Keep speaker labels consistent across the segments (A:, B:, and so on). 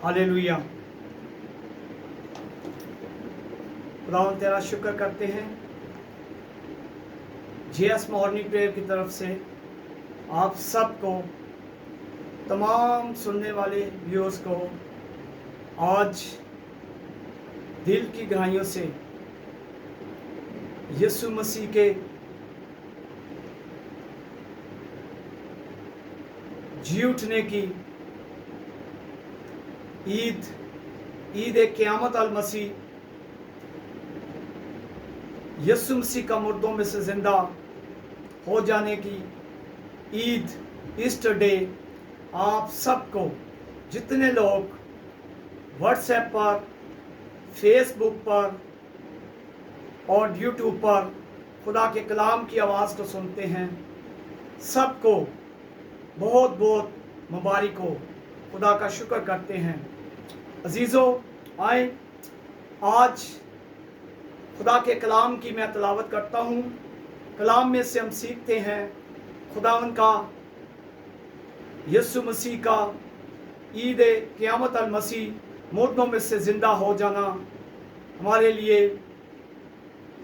A: Hallelujah. खुदावंद तेरा शुक्र करते हैं जीएस मॉर्निंग प्रेयर की तरफ से आप सबको, तमाम सुनने वाले व्यूअर्स को आज दिल की गहराइयों से यीशु मसीह के जी उठने की ईद क़यामत अल मसीह, यीशु मसीह का मुर्दों में से ज़िंदा हो जाने की ईद, ईस्टर डे, आप सबको, जितने लोग व्हाट्सएप पर, फेसबुक पर और यूट्यूब पर खुदा के कलाम की आवाज़ को सुनते हैं, सबको बहुत बहुत मुबारक हो। खुदा का शुक्र करते हैं। अजीज़ों, आए आज खुदा के कलाम की मैं तिलावत करता हूँ। कलाम में से हम सीखते हैं खुदावंद का, यीशु मसीह का ईद क़यामत अल मसीह, मुर्दों में से ज़िंदा हो जाना, हमारे लिए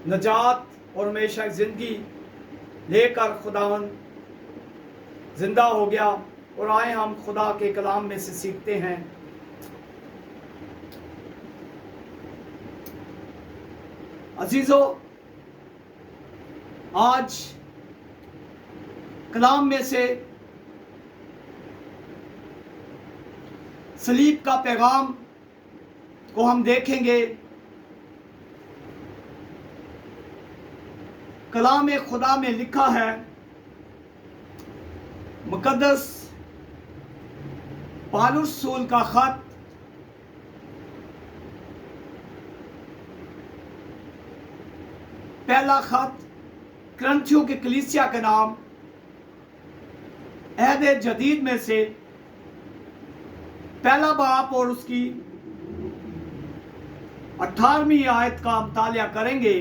A: नजात और हमेशा ज़िंदगी लेकर खुदावंद ज़िंदा हो गया। और आए हम खुदा के कलाम में से सीखते हैं। अजीज़ों, आज कलाम में से सलीब का पैगाम को हम देखेंगे। कलाम खुदा में लिखा है, मुकद्दस पौलुस रसूल का खत पहला खत करंथियों के कलीसिया के नाम, अहद जदीद में से पहला बाब और उसकी 18वीं आयत का मुतालिया करेंगे।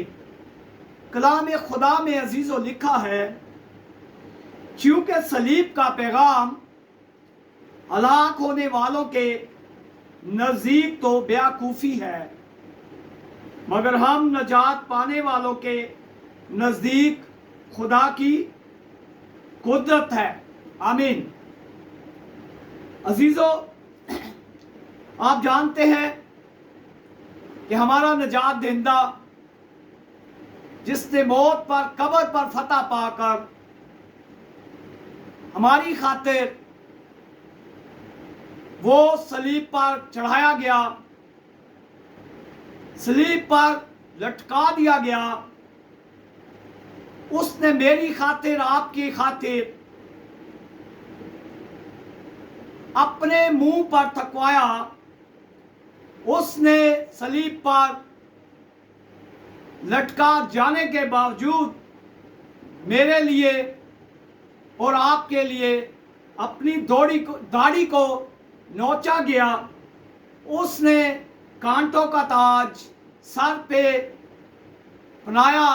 A: कलाम खुदा में अजीज़ों लिखा है, क्योंकि सलीब का पैगाम हलाक होने वालों के नज़दीक तो बेवकूफ़ी है, मगर हम नजात पाने वालों के नज़दीक खुदा की कुदरत है। आमीन। अजीज़ों, आप जानते हैं कि हमारा नजात दहिंदा, जिसने मौत पर, कब्र पर फतह पाकर हमारी खातिर वो सलीब पर चढ़ाया गया, सलीब पर लटका दिया गया, उसने मेरी खातिर, आपकी खातिर अपने मुंह पर थकवाया। उसने सलीब पर लटका जाने के बावजूद मेरे लिए और आपके लिए अपनी दाढ़ी को नोचा गया। उसने कांटों का ताज सर पे पहनाया।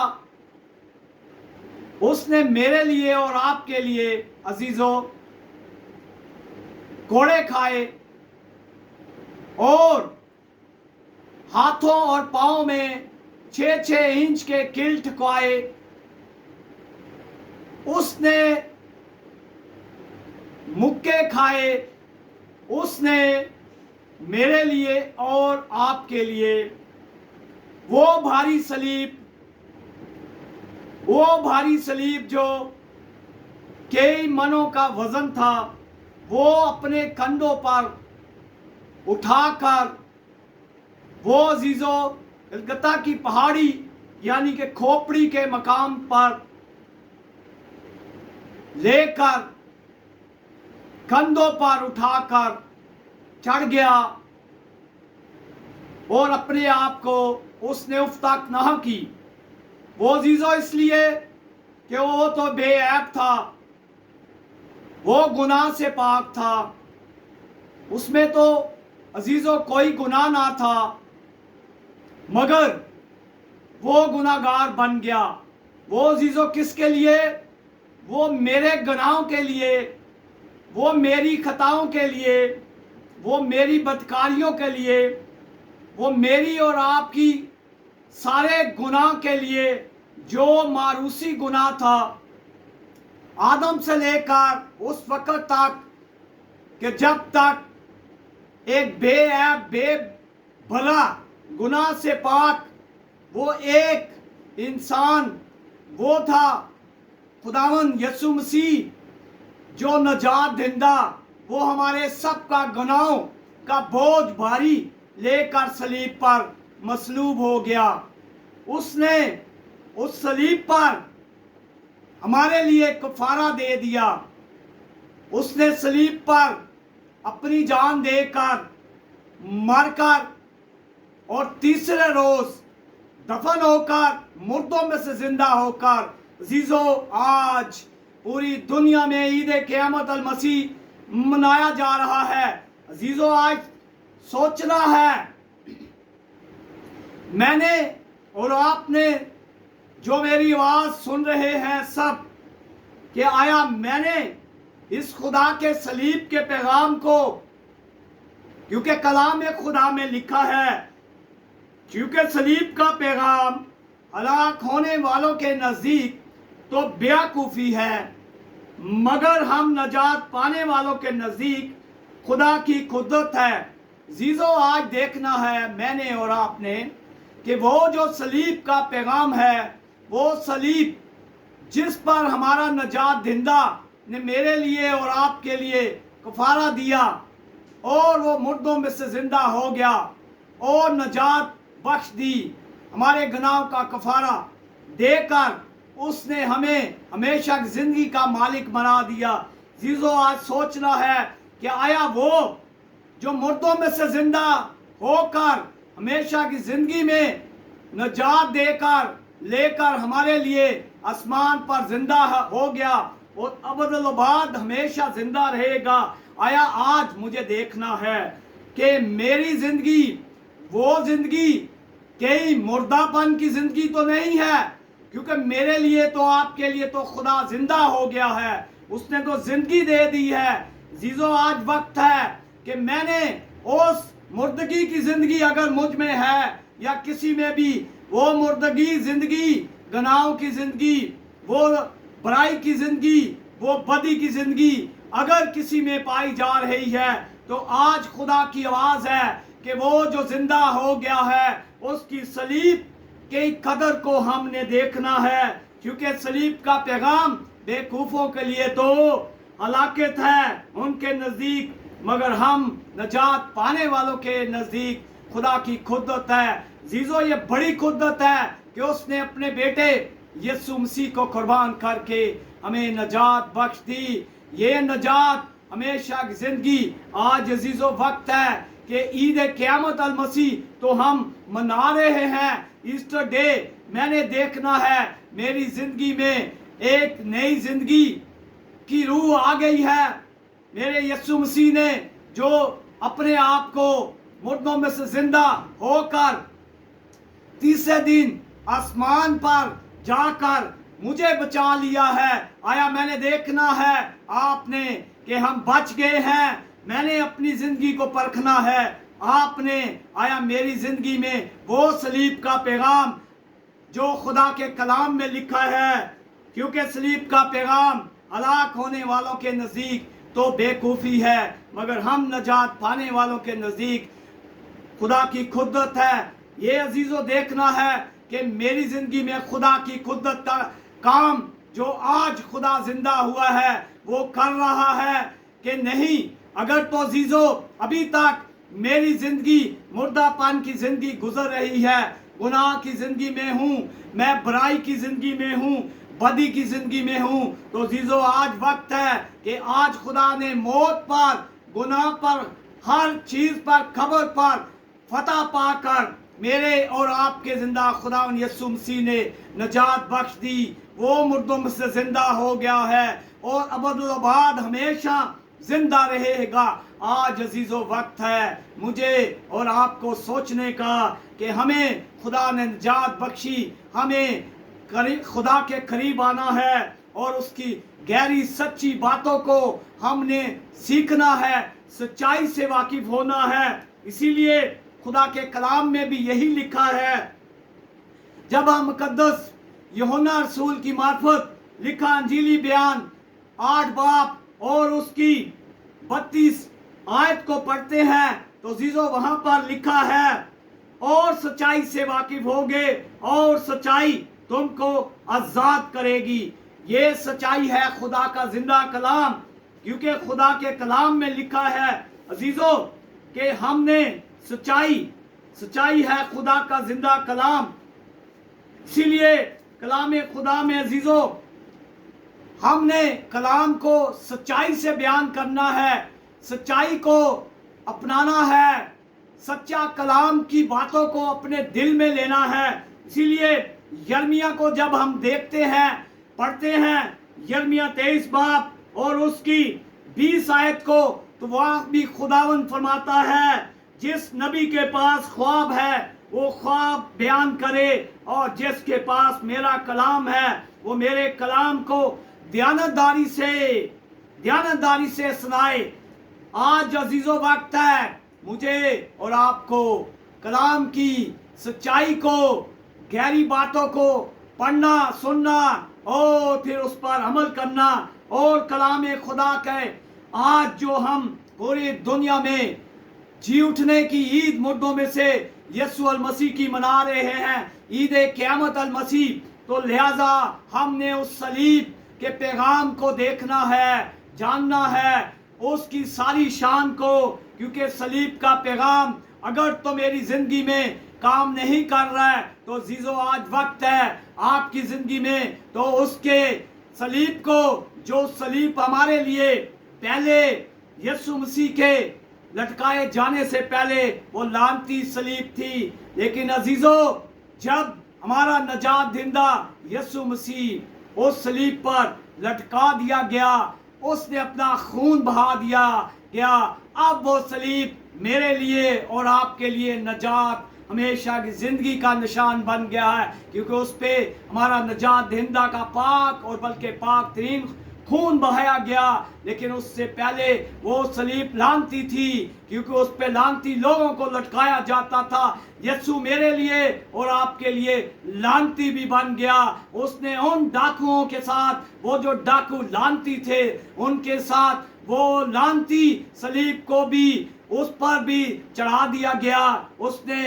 A: उसने मेरे लिए और आपके लिए अजीजों कोड़े खाए और हाथों और पाँव में 6-6 इंच के कील ठुकवाए। उसने मुक्के खाए। उसने मेरे लिए और आपके लिए वो भारी सलीब जो कई मनों का वजन था, वो अपने कंधों पर उठाकर वो अजीजों गलगता की पहाड़ी यानी कि खोपड़ी के मकाम पर लेकर, कंधों पर उठाकर चढ़ गया और अपने आप को उसने उफ्ताक ना की। वो अजीजों इसलिए कि वो तो बेऐब था, वो गुनाह से पाक था, उसमें तो अजीजों कोई गुनाह ना था, मगर वो गुनाहगार बन गया। वो अजीजों किसके लिए? वो मेरे गुनाहों के लिए, वो मेरी खताओं के लिए, وہ میری بدکاریوں کے لیے، وہ میری اور آپ کی سارے گناہ کے لیے جو معروسی گناہ تھا، آدم سے لے کر اس وقت تک کہ جب تک ایک بے عیب بے بھلا گناہ سے پاک وہ ایک انسان وہ تھا خداوند یسوع مسیح جو نجات دہندہ، وہ ہمارے سب کا گناہوں کا بوجھ بھاری لے کر صلیب پر مصلوب ہو گیا۔ اس نے اس صلیب پر ہمارے لیے کفارہ دے دیا۔ اس نے صلیب پر اپنی جان دے کر مر کر اور تیسرے روز دفن ہو کر مردوں میں سے زندہ ہو کر، عزیزو آج پوری دنیا میں عید قیامت المسیح منایا جا رہا ہے۔ عزیزو آج سوچنا ہے، میں نے اور آپ نے جو میری آواز سن رہے ہیں سب، کہ آیا میں نے اس خدا کے صلیب کے پیغام کو، کیونکہ کلام خدا میں لکھا ہے، کیونکہ صلیب کا پیغام ہلاک ہونے والوں کے نزدیک تو بیوقوفی ہے، مگر ہم نجات پانے والوں کے نزدیک خدا کی قدرت ہے۔ عزیزو آج دیکھنا ہے میں نے اور آپ نے کہ وہ جو صلیب کا پیغام ہے، وہ صلیب جس پر ہمارا نجات دہندہ نے میرے لیے اور آپ کے لیے کفارہ دیا، اور وہ مردوں میں سے زندہ ہو گیا اور نجات بخش دی، ہمارے گناہوں کا کفارہ دے کر اس نے ہمیں ہمیشہ کی زندگی کا مالک بنا دیا۔ عزیزو آج سوچنا ہے کہ آیا وہ جو مردوں میں سے زندہ ہو کر ہمیشہ کی زندگی میں نجات دے کر لے کر ہمارے لیے آسمان پر زندہ ہو گیا اور ابدالآباد ہمیشہ زندہ رہے گا، آیا آج مجھے دیکھنا ہے کہ میری زندگی وہ زندگی کئی مردہ پن کی زندگی تو نہیں ہے، کیونکہ میرے لیے تو آپ کے لیے تو خدا زندہ ہو گیا ہے، اس نے تو زندگی دے دی ہے۔ عزیزو آج وقت ہے کہ میں نے اس مردگی کی زندگی اگر مجھ میں ہے یا کسی میں بھی، وہ مردگی زندگی، گناہوں کی زندگی، وہ برائی کی زندگی، وہ بدی کی زندگی اگر کسی میں پائی جا رہی ہے، تو آج خدا کی آواز ہے کہ وہ جو زندہ ہو گیا ہے اس کی صلیب کی قدر کو ہم نے دیکھنا ہے، کیونکہ صلیب کا پیغام بیوقوفوں کے لیے تو ہلاکت ہے ان کے نزدیک، مگر ہم نجات پانے والوں کے نزدیک خدا کی قدرت ہے۔ عزیزو یہ بڑی قدرت ہے کہ اس نے اپنے بیٹے یسوع مسیح کو قربان کر کے ہمیں نجات بخش دی، یہ نجات ہمیشہ کی زندگی۔ آج عزیزو وقت ہے کہ عید قیامت المسیح تو ہم منا رہے ہیں، ایسٹر ڈے میں نے دیکھنا ہے میری زندگی میں ایک نئی زندگی کی روح آ گئی ہے۔ میرے یسوع مسیح نے جو اپنے آپ کو مردوں میں سے زندہ ہو کر تیسرے دن آسمان پر جا کر مجھے بچا لیا ہے، آیا میں نے دیکھنا ہے آپ نے کہ ہم بچ گئے ہیں، میں نے اپنی زندگی کو پرکھنا ہے، آپ نے آیا میری زندگی میں وہ صلیب کا پیغام جو خدا کے کلام میں لکھا ہے، کیونکہ صلیب کا پیغام ہلاک ہونے والوں کے نزدیک تو بیوقوفی ہے، مگر ہم نجات پانے والوں کے نزدیک خدا کی قدرت ہے۔ یہ عزیزو دیکھنا ہے کہ میری زندگی میں خدا کی قدرت کا کام جو آج خدا زندہ ہوا ہے وہ کر رہا ہے کہ نہیں۔ اگر تو عزیزو ابھی تک میری زندگی مردہ پن کی زندگی گزر رہی ہے، گناہ کی زندگی میں ہوں، میں برائی کی زندگی میں ہوں، بدی کی زندگی میں ہوں، تو عزیزو آج وقت ہے کہ آج خدا نے موت پر، گناہ پر، ہر چیز پر، قبر پر فتح پا کر میرے اور آپ کے زندہ خداوند یسوع مسیح نے نجات بخش دی، وہ مردوں میں سے زندہ ہو گیا ہے اور ابدالآباد ہمیشہ زندہ رہے گا۔ آج عزیزو وقت ہے مجھے اور آپ کو سوچنے کا کہ ہمیں خدا نے نجات بخشی، ہمیں خدا کے قریب آنا ہے اور اس کی گہری سچی باتوں کو ہم نے سیکھنا ہے، सच्चाई से वाकिफ होना है। इसीलिए खुदा के कलाम में भी यही लिखा है। जब हम मुकद्दस यूहन्ना रसूल की मार्फत लिखा अंजीली बयान 8 बाब और उसकी 32 आयत को पढ़ते हैं तो अजीजों वहां पर लिखा है, और सच्चाई से वाकिफ होगे और सच्चाई तुमको आजाद करेगी। ये सच्चाई है खुदा का जिंदा कलाम, क्योंकि खुदा के कलाम में लिखा है अजीजों कि हमने सच्चाई है खुदा का जिंदा कलाम। इसीलिए कलाम खुदा में अजीजों हमने कलाम को सच्चाई से बयान करना है, सच्चाई को अपनाना है, सच्चा कलाम की बातों को अपने दिल में लेना है। इसीलिए यर्मिया को जब हम देखते हैं, पढ़ते हैं यर्मिया 23 बाब और उसकी 20 आयत को, तो वहाँ भी खुदावंद फरमाता है जिस नबी के पास ख्वाब है वो ख्वाब बयान करे, और जिसके पास मेरा कलाम है वो मेरे कलाम को दयानतदारी से सुनाए। आज अजीजों वक्त है मुझे और आपको कलाम की सच्चाई को, गहरी बातों को पढ़ना, सुनना और फिर उस पर अमल करना। और कलाम खुदा के आज जो हम पूरी दुनिया में जी उठने की ईद मुर्दों में से यीशु अल मसीह की मना रहे हैं, ईद क़यामत अल मसीह, तो लिहाजा हमने उस सलीब के पैगाम को देखना है, जानना है, उसकी सारी शान को, क्योंकि सलीब का पैगाम अगर तो मेरी जिंदगी में काम नहीं कर रहा है तो जीजो आज वक्त है आपकी जिंदगी में तो उसके सलीब को, जो सलीब हमारे लिए पहले यीशु मसीह के लटकाए जाने से पहले वो लानती सलीब थी, लेकिन अजीजों जब हमारा नजात दिंदा यीशु मसीह उस सलीब पर लटका दिया गया, उसने अपना खून बहा दिया गया, अब वो सलीब मेरे लिए और आपके लिए नजात, हमेशा की जिंदगी का निशान बन गया है, क्योंकि उस पे हमारा नजात दहिंदा का पाक और बल्कि पाक तरीन खून बहाया गया। लेकिन उससे पहले वो सलीब लानती थी, क्योंकि उस पे लानती लोगों को लटकाया जाता था। यीशु मेरे लिए और आपके लिए लानती भी बन गया। उसने उन डाकुओं के साथ, वो जो डाकू लानती थे, उनके साथ वो लानती सलीब को भी उस पर भी चढ़ा दिया गया। उसने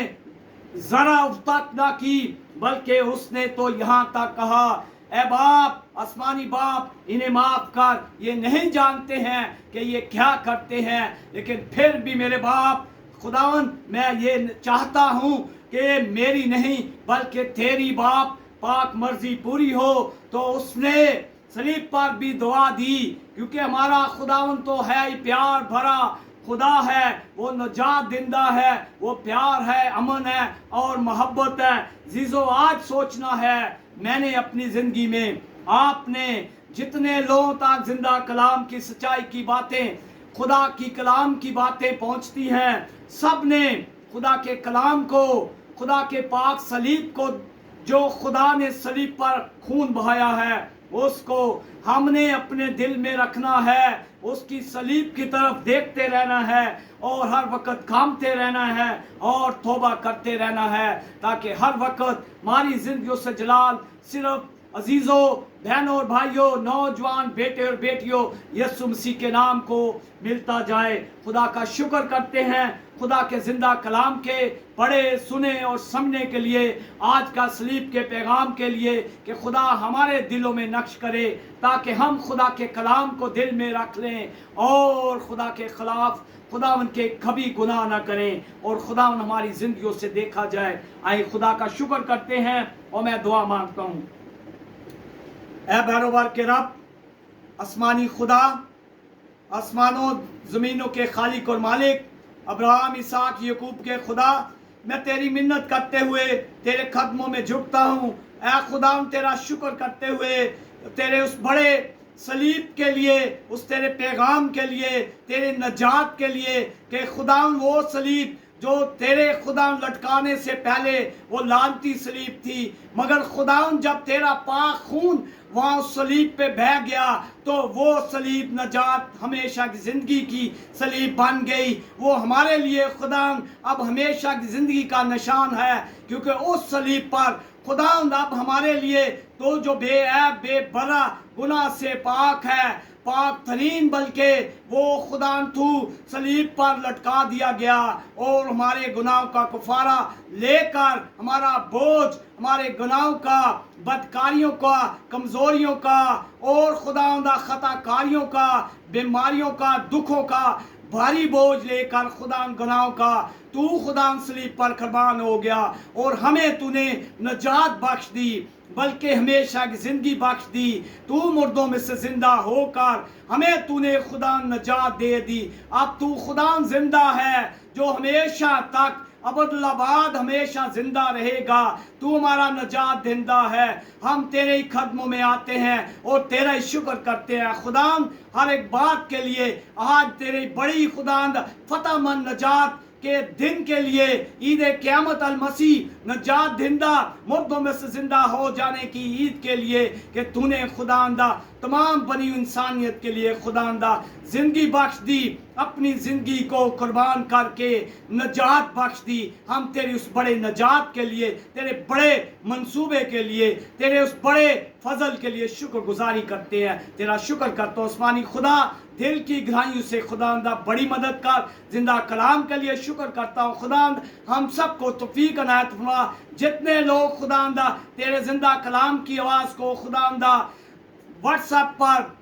A: जरा तक ना की, बल्कि उसने तो यहाँ तक कहा, ए बाप, आसमानी बाप, इन्हें माफ कर, ये नहीं जानते हैं कि ये क्या करते हैं। लेकिन फिर भी मेरे बाप खुदावन, मैं ये चाहता हूँ कि मेरी नहीं बल्कि तेरी बाप पाक मर्जी पूरी हो। तो उसने सलीब पर भी दुआ दी, क्योंकि हमारा खुदावन तो है ही प्यार भरा खुदा है, वो नजात दिंदा है, वो प्यार है, अमन है और मोहब्बत है। जीजो आज सोचना है, मैंने अपनी जिंदगी में, आपने जितने लोगों तक जिंदा कलाम की सच्चाई की बातें, खुदा की कलाम की बातें पहुंचती हैं, सब ने खुदा के कलाम को, खुदा के पाक सलीब को, जो खुदा ने सलीब पर खून बहाया है, उसको हमने अपने दिल में रखना है, उसकी सलीब की तरफ देखते रहना है और हर वक्त कामते रहना है और तौबा करते रहना है, ताकि हर वक्त हमारी जिंदगियों से जलाल सिर्फ अजीजों, बहनों और भाइयों, नौजवान बेटे और बेटियों, यीशु मसीह के नाम को मिलता जाए। खुदा का शुक्र करते हैं खुदा के जिंदा कलाम के पढ़े, सुने और समझने के लिए, आज का सलीब के पैगाम के लिए, कि खुदा हमारे दिलों में नक्श करे, ताकि हम खुदा के कलाम को दिल में रख लें और खुदा के खिलाफ खुदावन के कभी गुनाह ना करें और खुदावन हमारी जिंदगियों से देखा जाए। आइए खुदा का शुक्र करते हैं और मैं दुआ मांगता हूँ। ऐ बैरोबार के रब, आसमानी खुदा, आसमानों ज़मीनों के खालिक और मालिक, अब्राहम, इसहाक, याकूब के खुदा, मैं तेरी मिन्नत करते हुए तेरे कदमों में झुकता हूँ। ऐ खुदा, तेरा शुक्र करते हुए तेरे उस बड़े सलीब के लिए, उस तेरे पैगाम के लिए, तेरे नजात के लिए, कि खुदा वो सलीब जो तेरे खुदा लटकाने से पहले वो लानती सलीब थी, मगर खुदा जब तेरा पाक खून وہاں اس सलीब पे बह गया तो वो सलीब नजात हमेशा की जिंदगी की सलीब बन गई। वो हमारे लिए खुदा अब हमेशा की जिंदगी का निशान है, क्योंकि उस सलीब पर खुदा अब हमारे लिए तो जो बेऐब बेबरा गुनाह से पाक है, पाक तरीन, बल्कि वो खुदा तू सलीब पर लटका दिया गया और हमारे गुनाहों का कफारा लेकर, हमारा बोझ, हमारे गुनाहों का, बदकारियों का, कमजोरियों का और खुदावंदा खताकारियों का, बीमारियों का, दुखों का भारी बोझ लेकर खुदा गुनाहों का तू खुदा सलीब पर कुर्बान हो गया और हमें तूने नजात बख्श दी, बल्कि हमेशा की जिंदगी बख्श दी। तू मुर्दों में से जिंदा होकर हमें तूने खुदा नजात दे दी। अब तू खुदा जिंदा है जो हमेशा तक अबदुल्लाबाद हमेशा जिंदा रहेगा। तू हमारा नजात देंदा है। हम तेरे ही कदमों में आते हैं और तेरा ही शुक्र करते हैं खुदा हर एक बात के लिए। आज तेरी बड़ी खुदा फतहमंद नजात के दिन के लिए, ईद क़यामत अल मसीह नजात दिंदा मुर्दों में से जिंदा हो जाने की ईद के लिए कि तूने खुदांदा तमाम बनी इंसानियत के लिए खुदांदा जिंदगी बख्श दी, अपनी जिंदगी को कुर्बान करके नजात बख्श दी। हम तेरी उस बड़े नजात के लिए, तेरे बड़े मंसूबे के लिए, तेरे उस बड़े फजल के लिए शुक्रगुजारी करते हैं। तेरा शुक्र करता हूँ उस्मानी खुदा, दिल की गहराइयों से खुदांदा बड़ी मदद कर। जिंदा कलाम के लिए शुक्र करता हूँ खुदांद, हम सबको तौफीक अनायत फरमा। जितने लोग खुदांदा तेरे जिंदा कलाम की आवाज़ को खुदांदा व्हाट्सएप पर,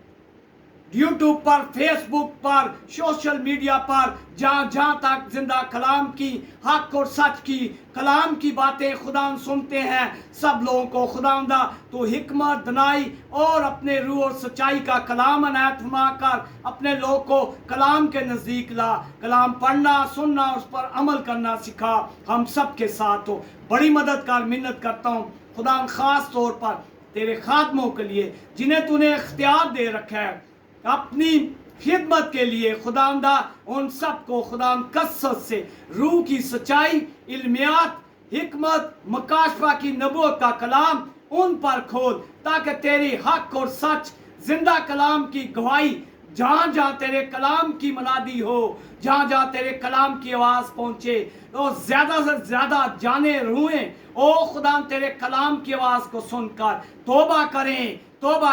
A: यूट्यूब पर, फेसबुक पर, सोशल मीडिया पर, जहाँ जहाँ तक जिंदा कलाम की हक और सच की कलाम की बातें खुदा सुनते हैं, सब लोगों को खुदावंदा तो हिकमत, दनाई और अपने रूह और सच्चाई का कलाम अनायत फरमा कर अपने लोग को कलाम के नज़दीक ला। कलाम पढ़ना, सुनना, उस पर अमल करना सिखा। हम सब के साथ हो, बड़ी मदद कर। मिन्नत करता हूँ खुदा खास तौर पर तेरे खादमों के लिए जिन्हें तूने इख्तियार दे रखा है अपनी खिदमत के लिए। खुदावंदा उन सब को खुदा कसरत से रूह की सच्चाई, इल्मियात, हिकमत, मकाशफा की नबूवत का कलाम उन पर खोल, ताकि तेरी हक और सच जिंदा कलाम की गवाही जहाँ जहाँ तेरे कलाम की मनादी हो, जहाँ जहाँ तेरे कलाम की आवाज़ पहुँचे, तो ज़्यादा से ज़्यादा जाने रूहें ओ खुदा तेरे कलाम की आवाज़ को सुनकर तौबा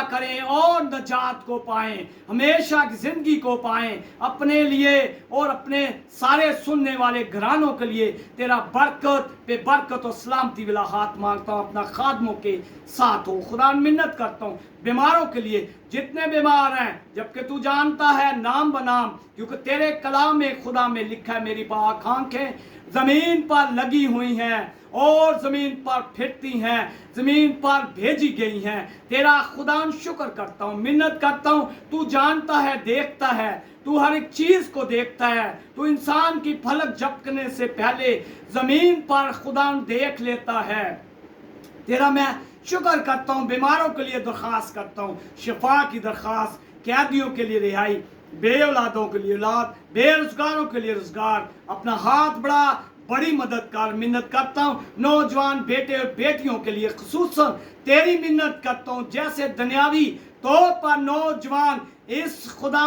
A: करें और नजात को पाएं, हमेशा की ज़िंदगी को पाएं। अपने लिए और अपने सारे सुनने वाले घरानों के लिए तेरा बरकत पे बरकत और सलामती वाला हाथ मांगता हूँ। अपना खादमों के साथ हो खुदा, मिन्नत करता हूँ बीमारों के लिए, जितने बीमार हैं, जबकि तू जानता है नाम बनाम, क्योंकि तेरे कलाम में खुदा में लिखा है मेरी पाक आंखें ज़मीन पर लगी हुई हैं और ज़मीन पर फिरती हैं, ज़मीन पर भेजी गई हैं। तेरा खुदा शुक्र करता हूँ, मिन्नत करता हूँ। तू जानता है, देखता है, तू हर एक चीज़ को देखता है। तू इंसान की फलक झपकने से पहले ज़मीन पर खुदा देख लेता है। तेरा मैं शुक्र करता हूँ। बीमारों के लिए दरख्वास्त करता हूँ, शिफा की दरख्वास्त, कैदियों के लिए रिहाई, बे औलादों के लिए औलाद, बेरोजगारों के लिए रोजगार। अपना हाथ बढ़ा, बड़ी मदद कर। मिन्नत करता हूँ नौजवान बेटे और बेटियों के लिए खुसूसन तेरी मिन्नत करता हूँ, जैसे दुनियावी तौर पर नौजवान इस खुदा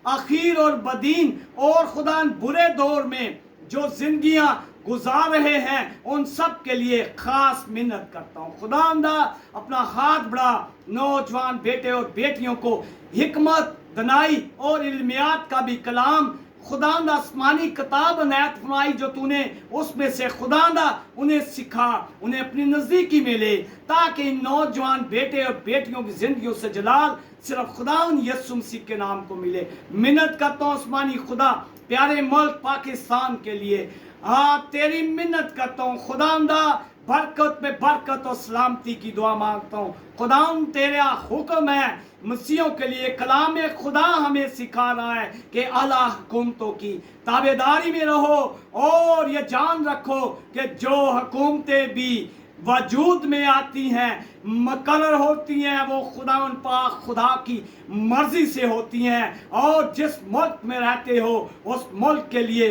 A: आखिर और बदीन और खुदा बुरे दौर में जो जिंदगियां गुजार रहे हैं, उन सब के लिए खास मिन्नत करता हूँ। खुदावंदा अपना हाथ बढ़ा, नौजवान बेटे और बेटियों को हिकमत, दनाई और इल्मियात का भी कलाम खुदावंदा आसमानी किताब अनायत फरमाई जो तूने उसमें से खुदावंदा उन्हें सिखा, उन्हें अपनी नज़दीकी में ले, ताकि इन नौजवान बेटे और बेटियों की जिंदगियों से जलाल सिर्फ खुदावंद यीशु मसीह के नाम को मिले। मिन्नत करता हूँ आसमानी खुदा प्यारे मुल्क पाकिस्तान के लिए, तेरी मिन्नत करता हूँ खुदावंदा, बरकत पे बरकत और सलामती की दुआ मांगता हूँ। खुदावंद तेरा हुक्म है मसीहों के लिए, कलाम खुदा हमें सिखा रहा है कि आला हुकूमतों की ताबेदारी में रहो और ये जान रखो कि जो हुकूमतें भी वजूद में आती हैं, मुकर्रर होती हैं, वो खुदा की मर्जी से होती हैं। और जिस मुल्क में रहते हो उस मुल्क के लिए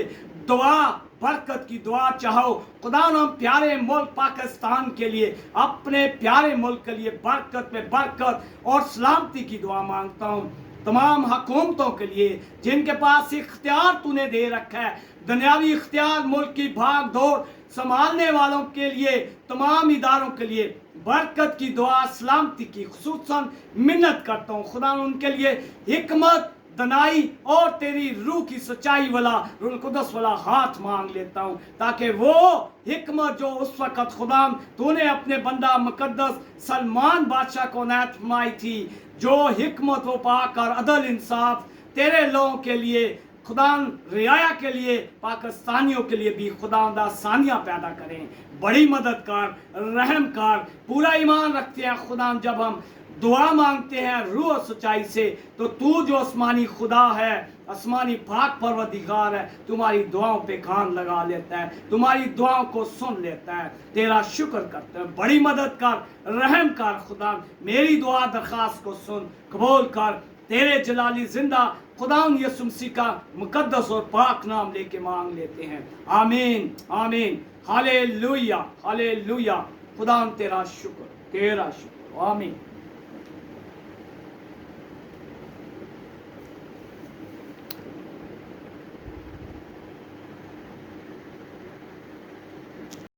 A: दुआ बरकत की दुआ चाहो। खुदा हम प्यारे मुल्क पाकिस्तान के लिए, अपने प्यारे मुल्क के लिए बरकत में बरकत और सलामती की दुआ मांगता हूँ। तमाम हुकूमतों के लिए जिनके पास इख्तियार तूने दे रखा है, दुनियावी इख्तियार, मुल्क की भाग दौड़ संभालने वालों के लिए, तमाम इदारों के लिए बरकत की दुआ, सलामती की खुसूसन मिन्नत करता हूँ। खुदा उनके लिए हिकमत, दनाई और तेरी रूह की सच्चाई वाला, रूह कुदस वाला हाथ मांग लेता हूँ, ताकि वो हिकमत जो उस वक़्त खुदा तूने अपने बंदा मुकद्दस सलमान बादशाह को नायत फरमाई थी, जो हिकमत वो पाकर अदल इंसाफ तेरे लोगों के लिए, खुदा रियाया के लिए, पाकिस्तानियों के लिए भी खुदा सानिया पैदा करें। बड़ी मदद कर, रहम कर। पूरा ईमान रखते हैं खुदा, जब हम दुआ मांगते हैं रूह और सच्चाई से, तो तू जो आसमानी खुदा है, आसमानी पाक परवरदिगार है, तुम्हारी दुआओं पे कान लगा लेता है, तुम्हारी दुआओं को सुन लेता है। तेरा शुक्र करते हैं। बड़ी मदद कर, रहम कर खुदा, मेरी दुआ दरख्वास्त को सुन, कबूल कर। तेरे जलाली जिंदा खुदा यीशु मसीह का मुकद्दस और पाक नाम लेके मांग लेते हैं। आमीन, आमीन, हालेलुया, हालेलुया। खुदा तेरा शुक्र, आमीन।